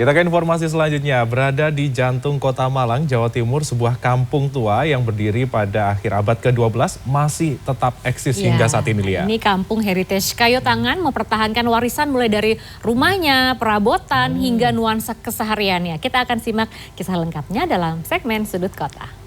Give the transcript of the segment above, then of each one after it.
Kita ke informasi selanjutnya. Berada di jantung kota Malang, Jawa Timur, sebuah kampung tua yang berdiri pada akhir abad ke-12 masih tetap eksis hingga saat ini, Lia. Ini kampung heritage kayu tangan mempertahankan warisan mulai dari rumahnya, perabotan, hingga nuansa kesehariannya. Kita akan simak kisah lengkapnya dalam segmen Sudut Kota.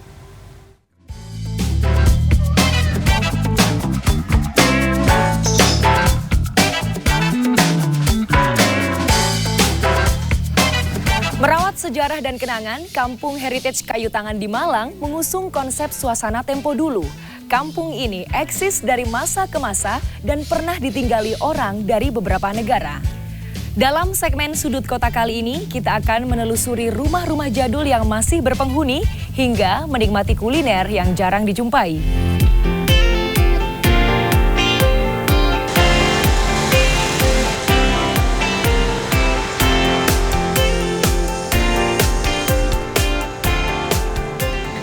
Merawat sejarah dan kenangan, Kampung Heritage Kayu Tangan di Malang mengusung konsep suasana tempo dulu. Kampung ini eksis dari masa ke masa dan pernah ditinggali orang dari beberapa negara. Dalam segmen Sudut Kota kali ini, kita akan menelusuri rumah-rumah jadul yang masih berpenghuni hingga menikmati kuliner yang jarang dijumpai.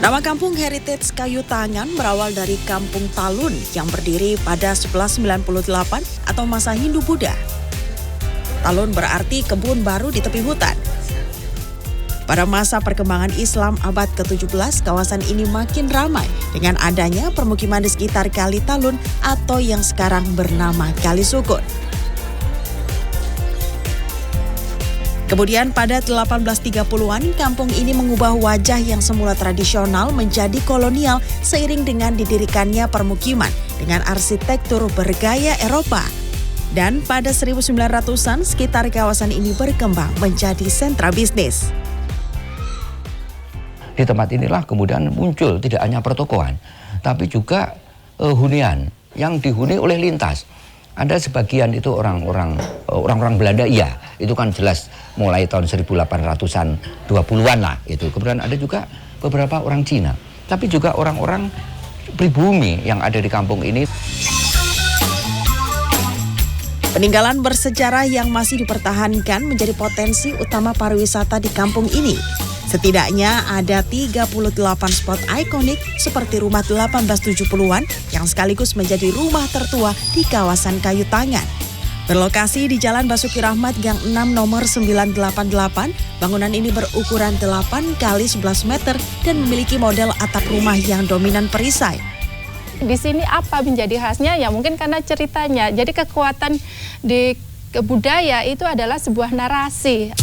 Nama Kampung Heritage Kayu Tangan berawal dari Kampung Talun yang berdiri pada 1198 atau masa Hindu-Buddha. Talun berarti kebun baru di tepi hutan. Pada masa perkembangan Islam abad ke-17, kawasan ini makin ramai dengan adanya permukiman di sekitar Kali Talun atau yang sekarang bernama Kali Sukun. Kemudian pada 1830-an, kampung ini mengubah wajah yang semula tradisional menjadi kolonial seiring dengan didirikannya permukiman dengan arsitektur bergaya Eropa. Dan pada 1900-an, sekitar kawasan ini berkembang menjadi sentra bisnis. Di tempat inilah kemudian muncul tidak hanya pertokoan, tapi juga hunian yang dihuni oleh lintas. Ada sebagian itu orang-orang Belanda, iya, itu kan jelas mulai tahun 1800-an 20-an lah itu. Kemudian ada juga beberapa orang Cina, tapi juga orang-orang pribumi yang ada di kampung ini. Peninggalan bersejarah yang masih dipertahankan menjadi potensi utama pariwisata di kampung ini. Setidaknya ada 38 spot ikonik seperti rumah 1870-an yang sekaligus menjadi rumah tertua di kawasan Kayu Tangan. Berlokasi di Jalan Basuki Rahmat Gang 6 nomor 988, bangunan ini berukuran 8 x 11 meter dan memiliki model atap rumah yang dominan perisai. Di sini apa menjadi khasnya? Ya mungkin karena ceritanya. Jadi kekuatan di budaya itu adalah sebuah narasi.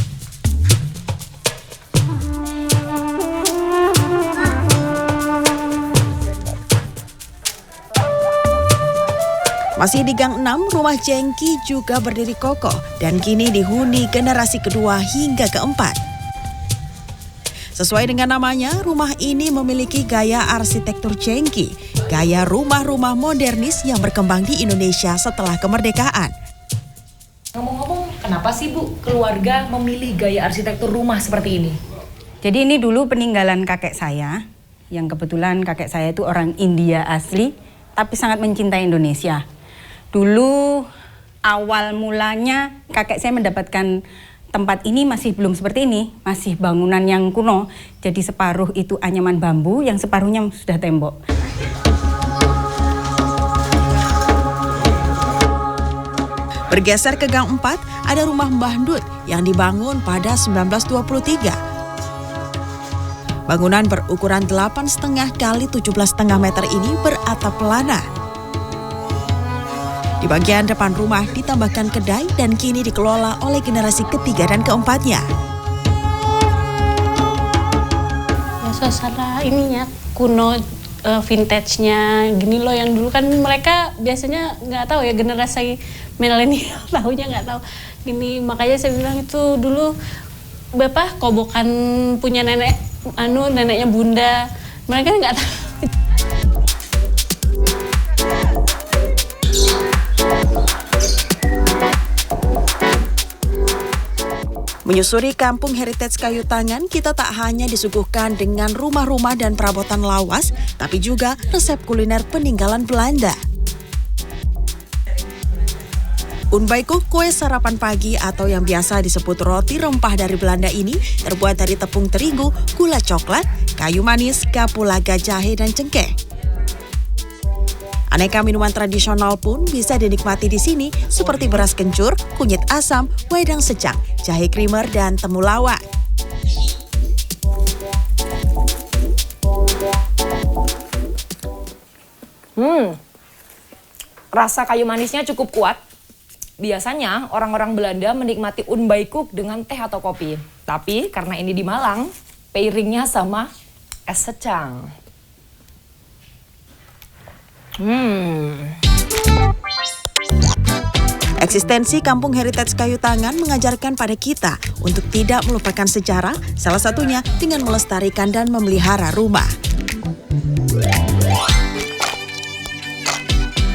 Masih di Gang 6, rumah Jengki juga berdiri kokoh dan kini dihuni generasi kedua hingga keempat. Sesuai dengan namanya, rumah ini memiliki gaya arsitektur Jengki, gaya rumah-rumah modernis yang berkembang di Indonesia setelah kemerdekaan. Ngomong-ngomong, kenapa sih Bu keluarga memilih gaya arsitektur rumah seperti ini? Jadi ini dulu peninggalan kakek saya, yang kebetulan kakek saya itu orang India asli, tapi sangat mencintai Indonesia. Dulu awal mulanya kakek saya mendapatkan tempat ini masih belum seperti ini, masih bangunan yang kuno. Jadi separuh itu anyaman bambu, yang separuhnya sudah tembok. Bergeser ke Gang 4, ada rumah Mbah Ndut yang dibangun pada 1923. Bangunan berukuran 8,5 x 17,5 meter ini beratap pelana. Di bagian depan rumah ditambahkan kedai dan kini dikelola oleh generasi ketiga dan keempatnya. Ya, suasana ininya kuno, vintage-nya gini loh, yang dulu kan mereka biasanya nggak tahu ya, generasi milenial tahunya nggak tahu gini. Makanya saya bilang itu dulu bapak kobokan punya nenek, neneknya bunda, mereka nggak tahu. Menyusuri Kampung Heritage Kayu Tangan, kita tak hanya disuguhkan dengan rumah-rumah dan perabotan lawas, tapi juga resep kuliner peninggalan Belanda. Unbaikuk, kue sarapan pagi atau yang biasa disebut roti rempah dari Belanda ini terbuat dari tepung terigu, gula coklat, kayu manis, kapulaga jahe, dan cengkeh. Aneka minuman tradisional pun bisa dinikmati di sini seperti beras kencur, kunyit asam, wedang secang, jahe krimer, dan temulawak. Rasa kayu manisnya cukup kuat. Biasanya orang-orang Belanda menikmati unbaikuk dengan teh atau kopi. Tapi karena ini di Malang, pairingnya sama es secang. Eksistensi Kampung Heritage Kayu Tangan mengajarkan pada kita untuk tidak melupakan sejarah, salah satunya dengan melestarikan dan memelihara rumah.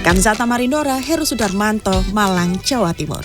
Kanzata Marindora, Heru Sudarmanto, Malang, Jawa Timur.